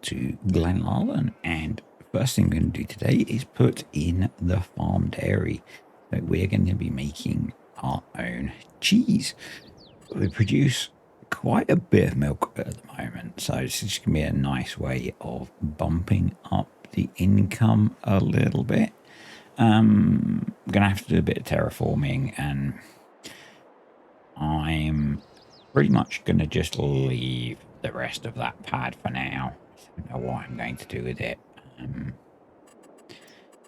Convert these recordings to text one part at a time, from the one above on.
to Glenallen, and first thing we're going to do today is put in the farm dairy. So we're going to be making our own cheese. We produce quite a bit of milk at the moment, so it's just going to be a nice way of bumping up the income a little bit. I'm going to have to do a bit of terraforming, and I'm pretty much going to just leave the rest of that pad for now. I don't know what I'm going to do with it.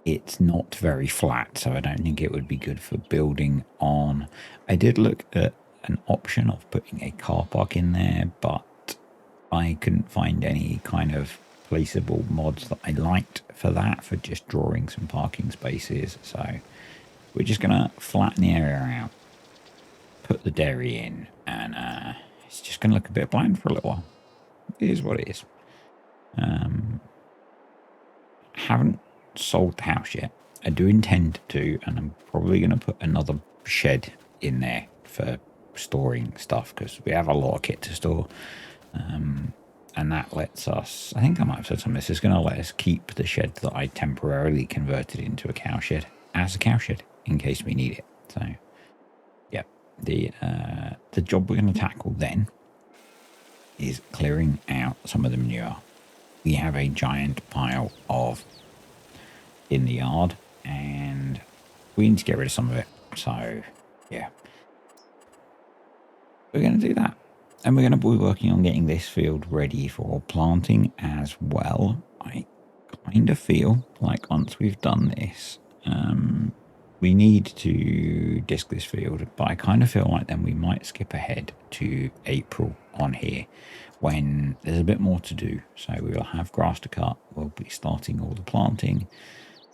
It's not very flat, so I don't think it would be good for building on. I did look at an option of putting a car park in there, but I couldn't find any kind of placeable mods that I liked for that, for just drawing some parking spaces. So we're just going to flatten the area out, put the dairy in, and it's just going to look a bit bland for a little while. It is what it is. Haven't sold the house yet. I do intend to, and I'm probably going to put another shed in there for storing stuff, because we have a lot of kit to store. And that lets us, I think I might have said something, this is going to let us keep the shed that I temporarily converted into a cow shed as a cow shed in case we need it. So yeah, the job we're going to tackle then is clearing out some of the manure. We have a giant pile of in the yard, and we need to get rid of some of it. So yeah, we're going to do that, and we're going to be working on getting this field ready for planting as well. I kind of feel like once we've done this, we need to disc this field, but I kind of feel like then we might skip ahead to April on here when there's a bit more to do. So we will have grass to cut, we'll be starting all the planting.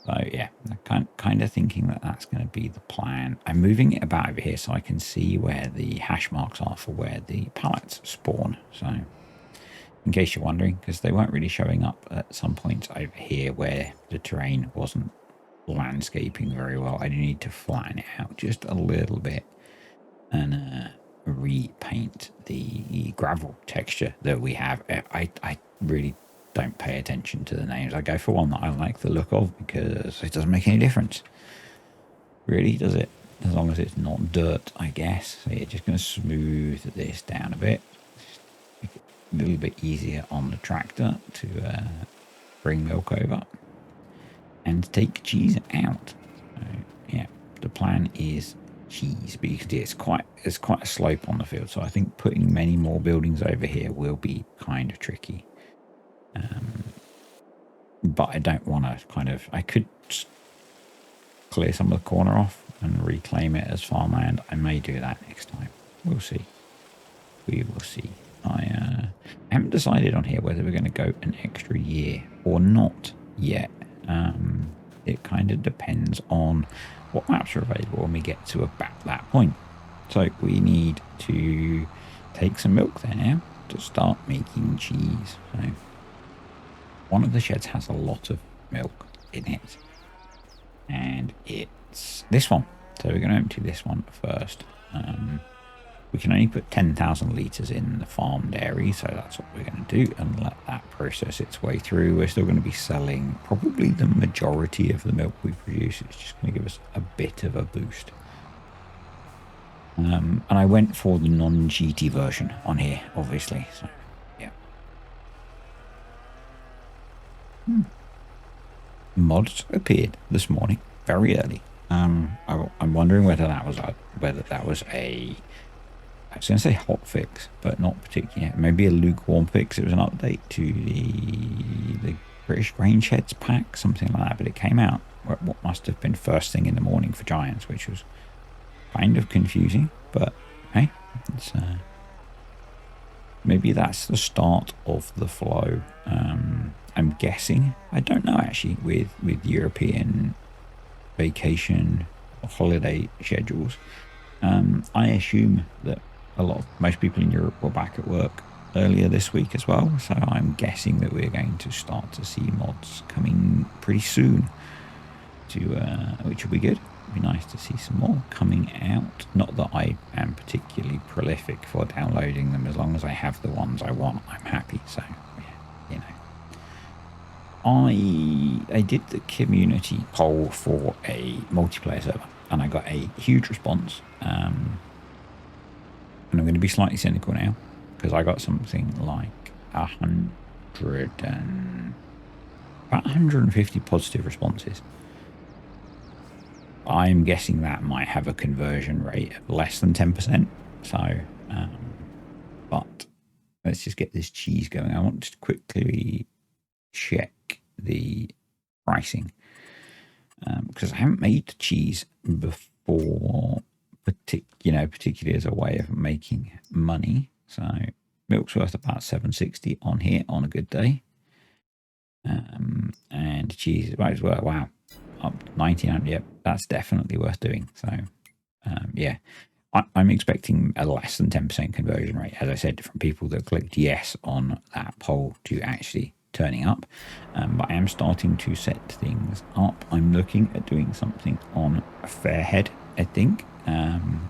So yeah, I'm kind of thinking that that's going to be the plan. I'm moving it about over here so I can see where the hash marks are for where the pallets spawn. So in case you're wondering, because they weren't really showing up at some points over here where the terrain wasn't landscaping very well. I need to flatten it out just a little bit and repaint the gravel texture that we have. I really don't pay attention to the names. I go for one that I like the look of, because it doesn't make any difference. Really, does it? As long as it's not dirt, I guess. So yeah, just going to smooth this down a bit. Make it a little bit easier on the tractor to bring milk over and take cheese out. So yeah, the plan is cheese, because it's quite a slope on the field. So I think putting many more buildings over here will be kind of tricky. But I don't want to I could clear some of the corner off and reclaim it as farmland. I may do that next time. We'll see. We will see. I haven't decided on here whether we're going to go an extra year or not yet. It kind of depends on what maps are available when we get to about that point. So we need to take some milk there now to start making cheese. So one of the sheds has a lot of milk in it, and it's this one. So we're going to empty this one first. We can only put 10,000 litres in the farm dairy, so that's what we're going to do, and let that process its way through. We're still going to be selling probably the majority of the milk we produce. It's just going to give us a bit of a boost. And I went for the non-GT version on here, obviously. So yeah. Mods appeared this morning, very early. I'm wondering whether that was a I was going to say hot fix, but not particularly. Maybe a lukewarm fix. It was an update to the British Grain Sheds pack, something like that. But it came out what must have been first thing in the morning for Giants, which was kind of confusing. But hey, it's maybe that's the start of the flow. I'm guessing. I don't know actually with European vacation holiday schedules. I assume that most people in Europe were back at work earlier this week as well, so I'm guessing that we're going to start to see mods coming pretty soon, which will be good. It'll be nice to see some more coming out. Not that I am particularly prolific for downloading them. As long as I have the ones I want, I'm happy. So yeah, I did the community poll for a multiplayer server, and I got a huge response. And I'm going to be slightly cynical now, because I got something like 150 positive responses. I'm guessing that might have a conversion rate of less than 10%. So, but let's just get this cheese going. I want to quickly check the pricing, because I haven't made cheese before, particularly as a way of making money. So milk's worth about 7.60 on here on a good day, and cheese right as well. Wow, up 1900. Yep, that's definitely worth doing. So yeah, I'm expecting a less than 10% conversion rate, as I said, from people that clicked yes on that poll to actually turning up. But I am starting to set things up. I'm looking at doing something on Fairhead, I think. And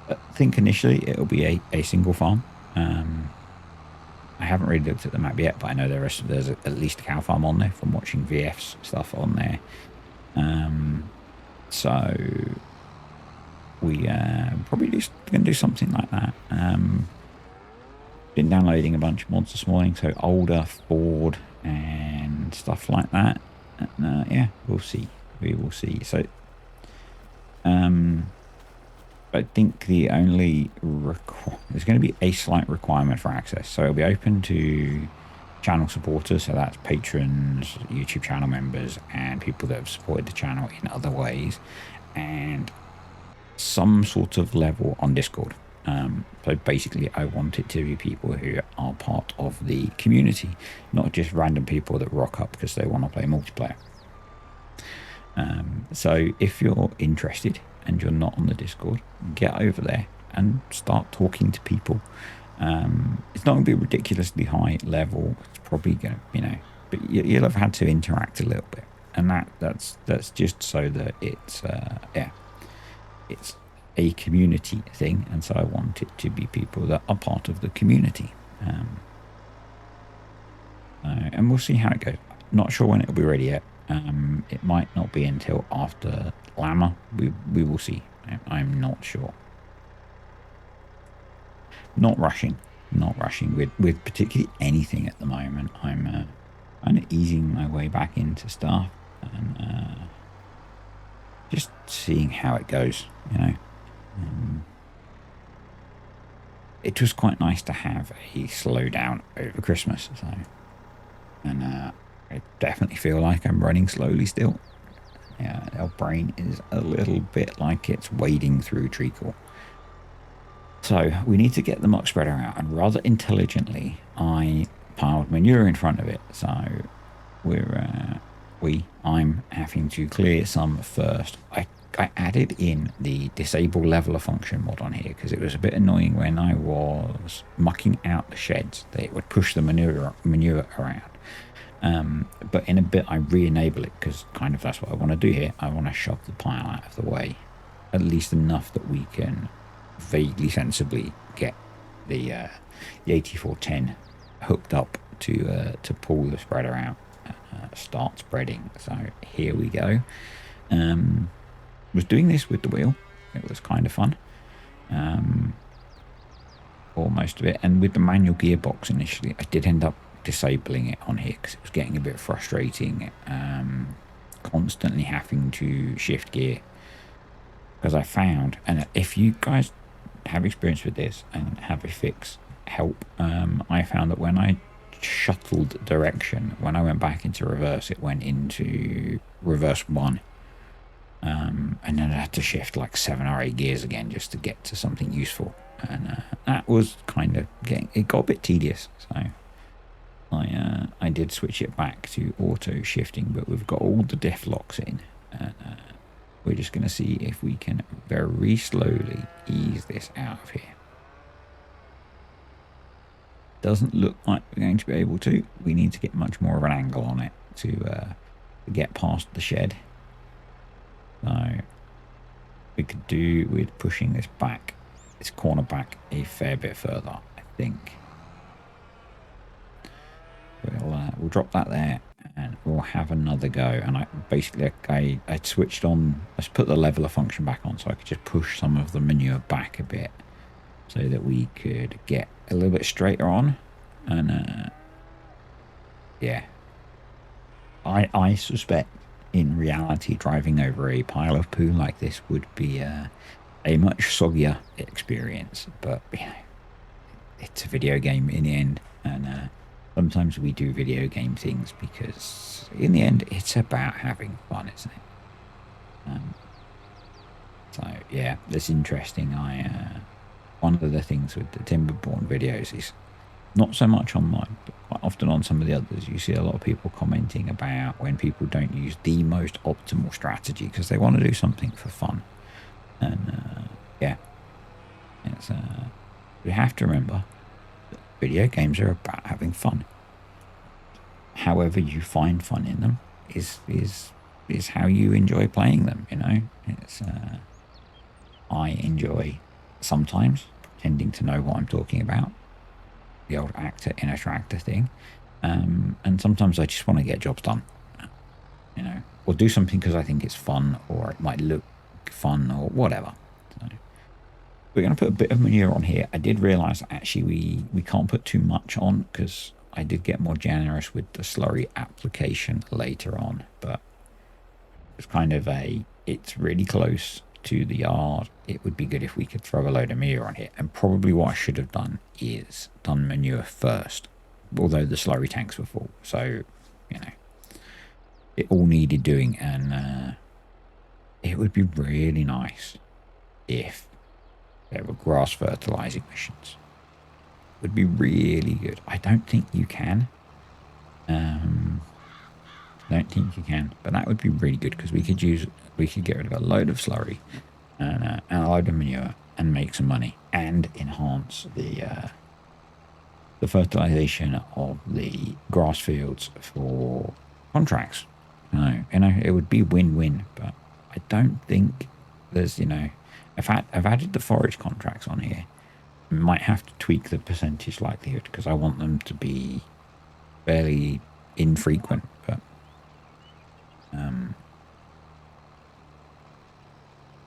I think initially it'll be a single farm. I haven't really looked at the map yet, but I know there's at least a cow farm on there from watching VF's stuff on there. So we probably just going to do something like that. Been downloading a bunch of mods this morning, so older Ford and stuff like that. And, yeah, we'll see. We will see. So, I think the only there's going to be a slight requirement for access. So it'll be open to channel supporters, so that's patrons, YouTube channel members, and people that have supported the channel in other ways, and some sort of level on Discord. So basically I want it to be people who are part of the community, not just random people that rock up because they want to play multiplayer. So if you're interested and you're not on the Discord, get over there and start talking to people. It's not going to be ridiculously high level. It's probably going to, but you'll have had to interact a little bit, and that's just so that it's it's a community thing, and so I want it to be people that are part of the community. And we'll see how it goes. Not sure when it'll be ready yet. It might not be until after Llama. We will see. I'm not sure. Not rushing with particularly anything at the moment. I'm kind of easing my way back into stuff and just seeing how it goes. It was quite nice to have a slowdown over Christmas. So, and I definitely feel like I'm running slowly still. Yeah, our brain is a little bit like it's wading through treacle. So we need to get the muck spreader out, and rather intelligently I piled manure in front of it. So I'm having to clear some first. I added in the disable leveler function mod on here because it was a bit annoying when I was mucking out the sheds that it would push the manure around. But in a bit I re-enable it because kind of that's what I want to do here. I want to shove the pile out of the way, at least enough that we can vaguely sensibly get the 8410 hooked up to pull the spreader out, start spreading. So here we go. Was doing this with the wheel. It was kind of fun, or most of it. And with the manual gearbox initially, I did end up disabling it on here because it was getting a bit frustrating, constantly having to shift gear. Because I found, and if you guys have experience with this and have a fix, help. I found that when I shuttled direction, when I went back into reverse, it went into reverse 1. And then I had to shift like 7 or 8 gears again just to get to something useful. And that was kind of it got a bit tedious. So I did switch it back to auto shifting, but we've got all the diff locks in. And we're just going to see if we can very slowly ease this out of here. Doesn't look like we're going to be able to. We need to get much more of an angle on it to get past the shed. So we could do with pushing this corner back a fair bit further, I think. we'll drop that there and we'll have another go. And I switched on, I put the leveler function back on so I could just push some of the manure back a bit so that we could get a little bit straighter on. And yeah, I suspect in reality driving over a pile of poo like this would be a much soggier experience, but you know, it's a video game in the end. And sometimes we do video game things because in the end it's about having fun, isn't it? So yeah, that's interesting. One of the things with the Timberborn videos is not so much online, but quite often on some of the others, you see a lot of people commenting about when people don't use the most optimal strategy because they want to do something for fun. And yeah, it's we have to remember that video games are about having fun. However you find fun in them is how you enjoy playing them. You know, it's I enjoy sometimes pretending to know what I'm talking about, the old actor in a tractor thing, and sometimes I just want to get jobs done, you know, or do something because I think it's fun or it might look fun or whatever. So we're going to put a bit of manure on here. I did realize actually we can't put too much on because I did get more generous with the slurry application later on, but it's kind of it's really close to the yard. It would be good if we could throw a load of manure on here. And probably what I should have done is done manure first, although the slurry tanks were full. So, you know, it all needed doing. And it would be really nice if there were grass fertilizing machines. It would be really good. I don't think you can. Don't think you can, but that would be really good because we could get rid of a load of slurry and a load of manure and make some money and enhance the fertilization of the grass fields for contracts. You know, it would be win-win, but I don't think there's, you know, I've added the forage contracts on here. I might have to tweak the percentage likelihood because I want them to be fairly infrequent, but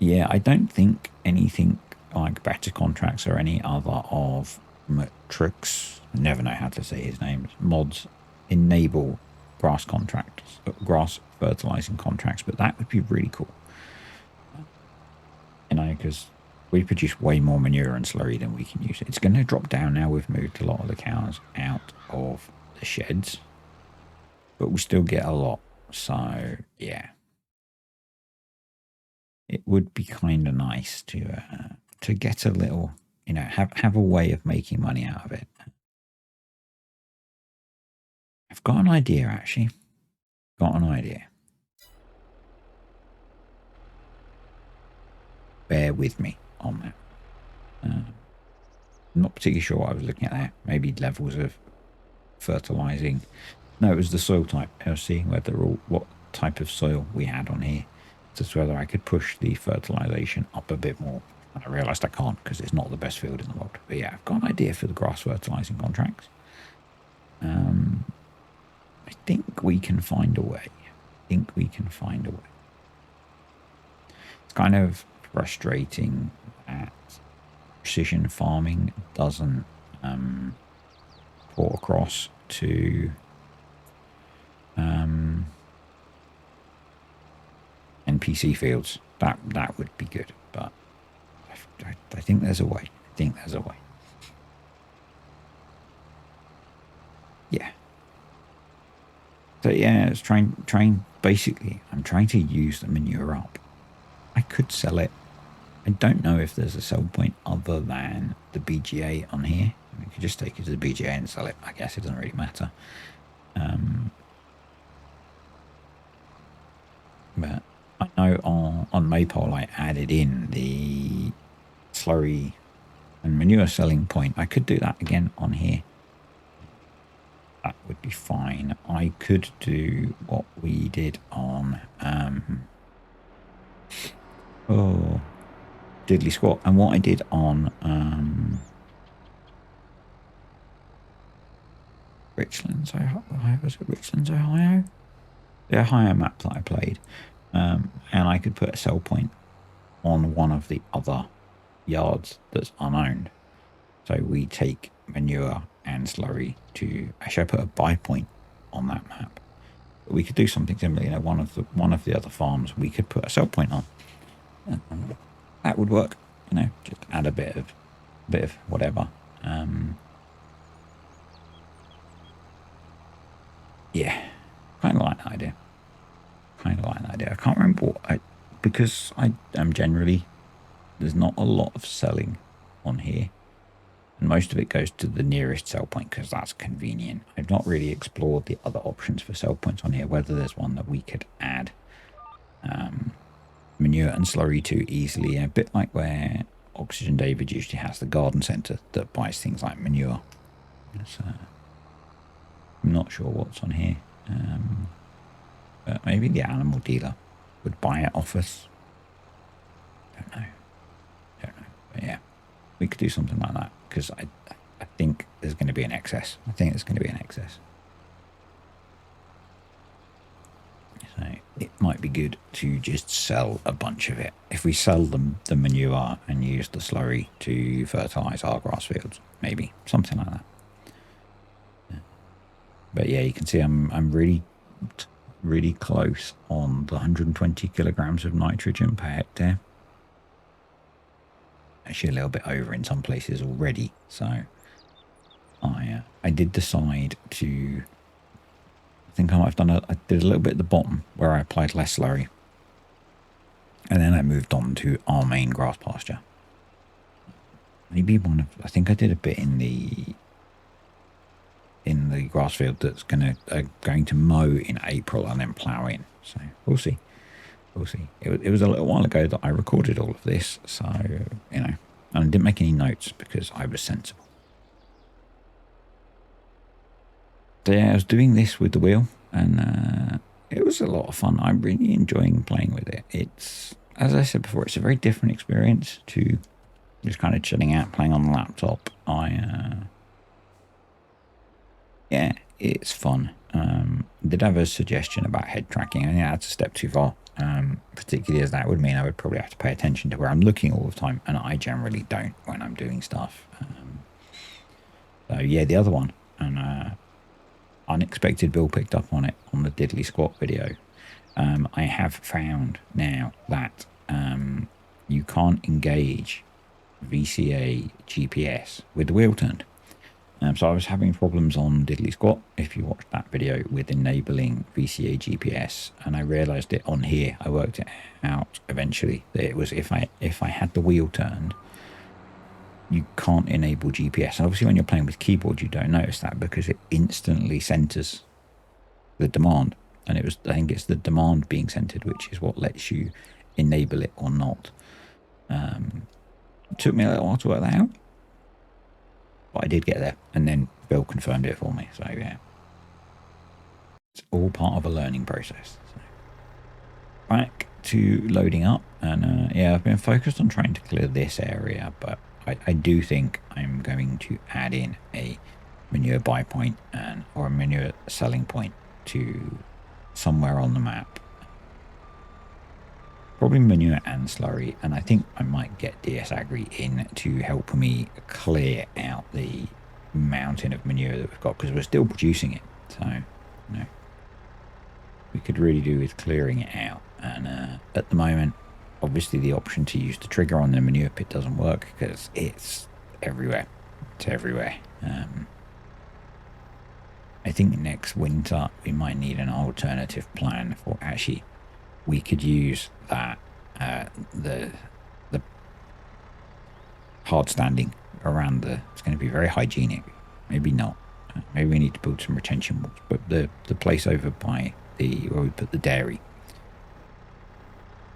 yeah, I don't think anything like better contracts or any other of Matrix, never know how to say his name, mods enable grass contracts, grass fertilizing contracts, but that would be really cool. You know, because we produce way more manure and slurry than we can use. It's going to drop down now. We've moved a lot of the cows out of the sheds, but we still get a lot. So yeah, it would be kind of nice to get a little, you know, have a way of making money out of it. I've got an idea, actually. Got an idea. Bear with me on that. I'm not particularly sure what I was looking at there. Maybe levels of fertilizing. No, it was the soil type. I was seeing what type of soil we had on here. Just whether I could push the fertilization up a bit more. And I realized I can't because it's not the best field in the world. But yeah, I've got an idea for the grass fertilizing contracts. I think we can find a way. It's kind of frustrating that precision farming doesn't port across to NPC fields. That would be good, but I think there's a way. Yeah. So yeah, it's trying. Basically, I'm trying to use the manure up. I could sell it. I don't know if there's a sell point other than the BGA on here. We could just take it to the BGA and sell it. I guess it doesn't really matter. But I know on Maypole I added in the slurry and manure selling point. I could do that again on here. That would be fine. I could do what we did on Diddly Squat, and what I did on Richlands, Ohio? Was it Richlands, Ohio? The Ohio map that I played. And I could put a sell point on one of the other yards that's unowned. So we take manure and slurry to... Actually, I put a buy point on that map. But we could do something similar. You know, one of the other farms we could put a sell point on. That would work. You know, just add a bit of whatever. Yeah, kind of like that idea. I can't remember because I am generally, there's not a lot of selling on here, and most of it goes to the nearest sell point because that's convenient. I've not really explored the other options for sell points on here, whether there's one that we could add manure and slurry to easily, a bit like where Oxygen David usually has the garden centre that buys things like manure. I'm not sure what's on here, but maybe the animal dealer would buy it off us. Don't know. But yeah, we could do something like that because I think there's going to be an excess. So it might be good to just sell a bunch of it. If we sell them the manure and use the slurry to fertilise our grass fields, maybe something like that. But yeah, you can see I'm really close on the 120 kilograms of nitrogen per hectare. Actually, a little bit over in some places already. So I did decide to. I think I might have done I did a little bit at the bottom where I applied less slurry, and then I moved on to our main grass pasture. Maybe I think I did a bit in the grass field that's going to mow in April and then plough in. So we'll see. It was a little while ago that I recorded all of this, so you know, and I didn't make any notes because I was sensible. So yeah, I was doing this with the wheel, and it was a lot of fun. I'm really enjoying playing with it. It's, as I said before, it's a very different experience to just kind of chilling out, playing on the laptop. Yeah, it's fun. Did have a suggestion about head tracking. I think that's a step too far. Particularly as that would mean I would probably have to pay attention to where I'm looking all the time, and I generally don't when I'm doing stuff. So yeah, the other one, and unexpected Bill picked up on it on the diddly squat video. I have found now that you can't engage VCA GPS with the wheel turned. So I was having problems on Diddly Squat, if you watched that video, with enabling VCA GPS, and I realised it on here. I worked it out eventually that it was if I had the wheel turned, you can't enable GPS. And obviously when you're playing with keyboard, you don't notice that because it instantly centres the demand. And I think it's the demand being centred, which is what lets you enable it or not. It took me a little while to work that out, but I did get there, and then Bill confirmed it for me. So yeah, it's all part of a learning process. So, back to loading up, and yeah, I've been focused on trying to clear this area, but I do think I'm going to add in a manure buy point or a manure selling point to somewhere on the map. Probably manure and slurry, and I think I might get DS Agri in to help me clear out the mountain of manure that we've got, because we're still producing it. So, you know, we could really do with clearing it out. And at the moment, obviously the option to use the trigger on the manure pit doesn't work because it's everywhere. It's everywhere. I think next winter we might need an alternative plan for actually. We could use that the hard standing around it's going to be very hygienic. Maybe not. Maybe we need to build some retention walls. But the place over by where we put the dairy,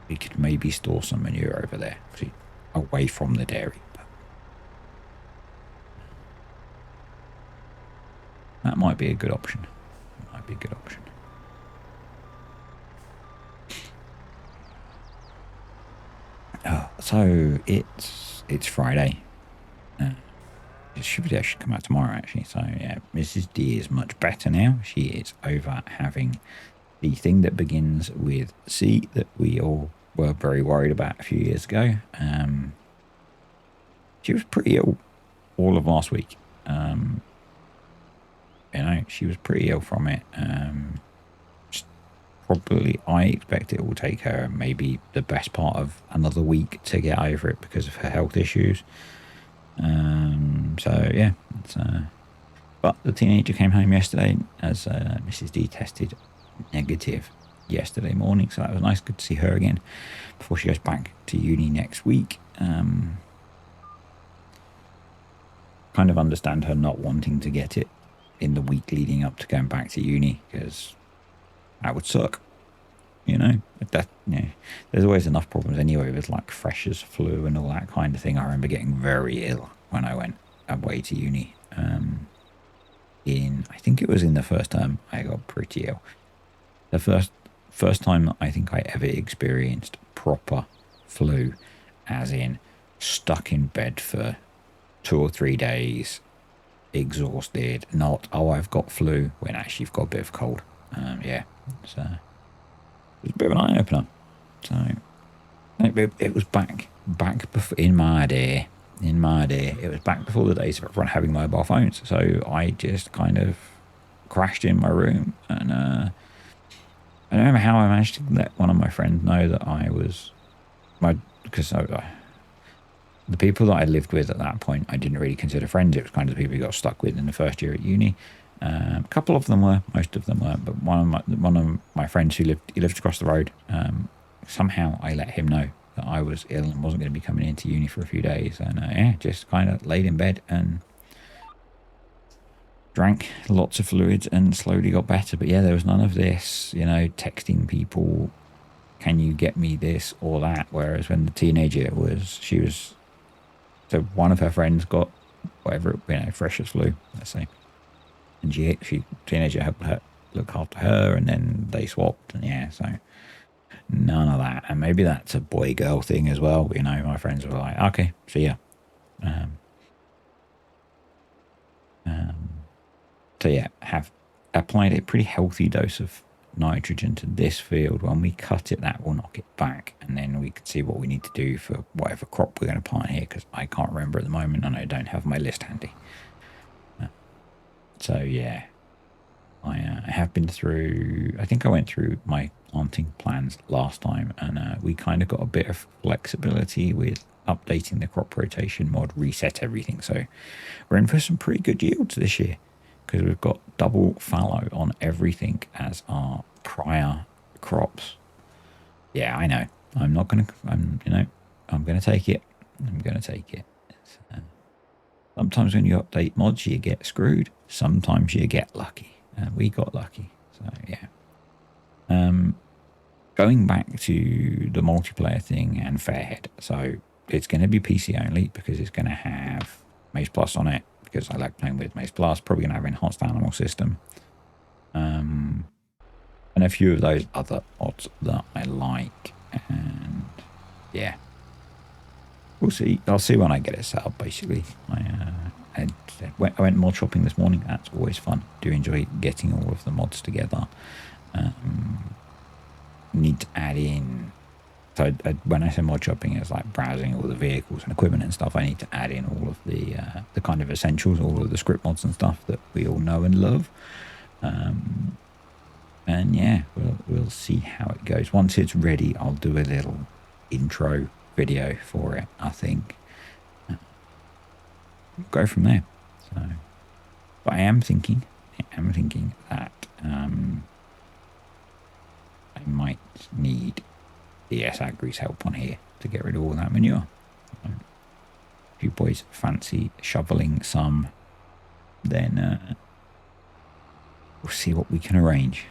we could maybe store some manure over there, away from the dairy. That might be a good option. So it's Friday. She should come out tomorrow, actually. So, yeah, Mrs. D is much better now. She is over having the thing that begins with C that we all were very worried about a few years ago. She was pretty ill all of last week. She was pretty ill from it. Probably, I expect it will take her maybe the best part of another week to get over it because of her health issues. So yeah, but the teenager came home yesterday as Mrs. D tested negative yesterday morning, so that was nice. Good to see her again before she goes back to uni next week. Kind of understand her not wanting to get it in the week leading up to going back to uni, because that would suck. There's always enough problems anyway with like freshers flu and all that kind of thing. I remember getting very ill when I went away to uni. I think it was in the first term, I got pretty ill. The first time I think I ever experienced proper flu, as in stuck in bed for 2 or 3 days, exhausted, not, oh, I've got flu, when actually you've got a bit of cold. Yeah, so it was a bit of an eye-opener. So it was back in my day, it was back before the days of everyone having mobile phones. So I just kind of crashed in my room, and I don't remember how I managed to let one of my friends know that because the people that I lived with at that point, I didn't really consider friends. It was kind of the people who got stuck with in the first year at uni. A couple of them were, most of them weren't, but one of my friends who lived across the road. Somehow I let him know that I was ill and wasn't going to be coming into uni for a few days, and just kind of laid in bed and drank lots of fluids and slowly got better. But yeah, there was none of this, texting people, can you get me this or that? Whereas when the teenager so one of her friends got whatever, freshers flu, let's say. And she teenager helped her look after her, and then they swapped, and yeah, so none of that. And maybe that's a boy girl thing as well. My friends were like, okay, see ya. So yeah, have applied a pretty healthy dose of nitrogen to this field. When we cut it, that will knock it back, and then we can see what we need to do for whatever crop we're going to plant here, because I can't remember at the moment and I don't have my list handy. So yeah, I have been through, I think I went through my planting plans last time, and we kind of got a bit of flexibility with updating the crop rotation mod, reset everything. So we're in for some pretty good yields this year, because we've got double fallow on everything as our prior crops. Yeah, I know. I'm going to take it. I'm going to take it. Sometimes when you update mods, you get screwed. Sometimes you get lucky. And we got lucky. So, yeah. Going back to the multiplayer thing and Fairhead. So, it's going to be PC only, because it's going to have Maze Plus on it, because I like playing with Maze Plus. Probably going to have Enhanced Animal System. And a few of those other mods that I like. And, yeah. We'll see. I'll see when I get it set up, basically. I went mod shopping this morning. That's always fun. Do enjoy getting all of the mods together. Need to add in... So when I say mod shopping, it's like browsing all the vehicles and equipment and stuff. I need to add in all of the kind of essentials, all of the script mods and stuff that we all know and love. And yeah, we'll see how it goes. Once it's ready, I'll do a little intro video for it, I think. We'll go from there. So, but I am thinking that I might need DS Agri's help on here to get rid of all that manure. If you boys fancy shoveling some, then we'll see what we can arrange.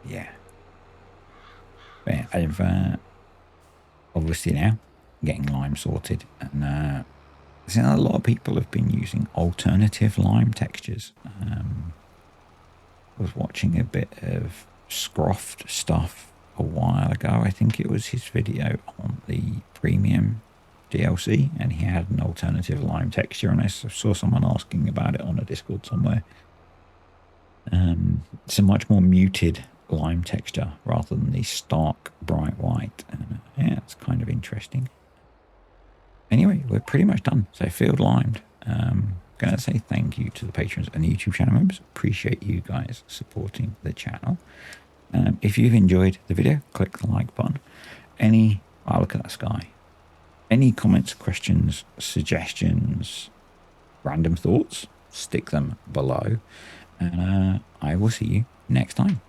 Yeah. But yeah, I've obviously now getting lime sorted, and a lot of people have been using alternative lime textures. I was watching a bit of Scroft stuff a while ago. I think it was his video on the premium DLC, and he had an alternative lime texture, and I saw someone asking about it on a Discord somewhere. It's a much more muted lime texture rather than the stark bright white. Yeah, it's kind of interesting. Anyway, we're pretty much done. So field limed. Gonna say thank you to the patrons and the YouTube channel members. Appreciate you guys supporting the channel. If you've enjoyed the video, click the like button. Oh, look at that sky. Any comments, questions, suggestions, random thoughts, stick them below. And I will see you next time.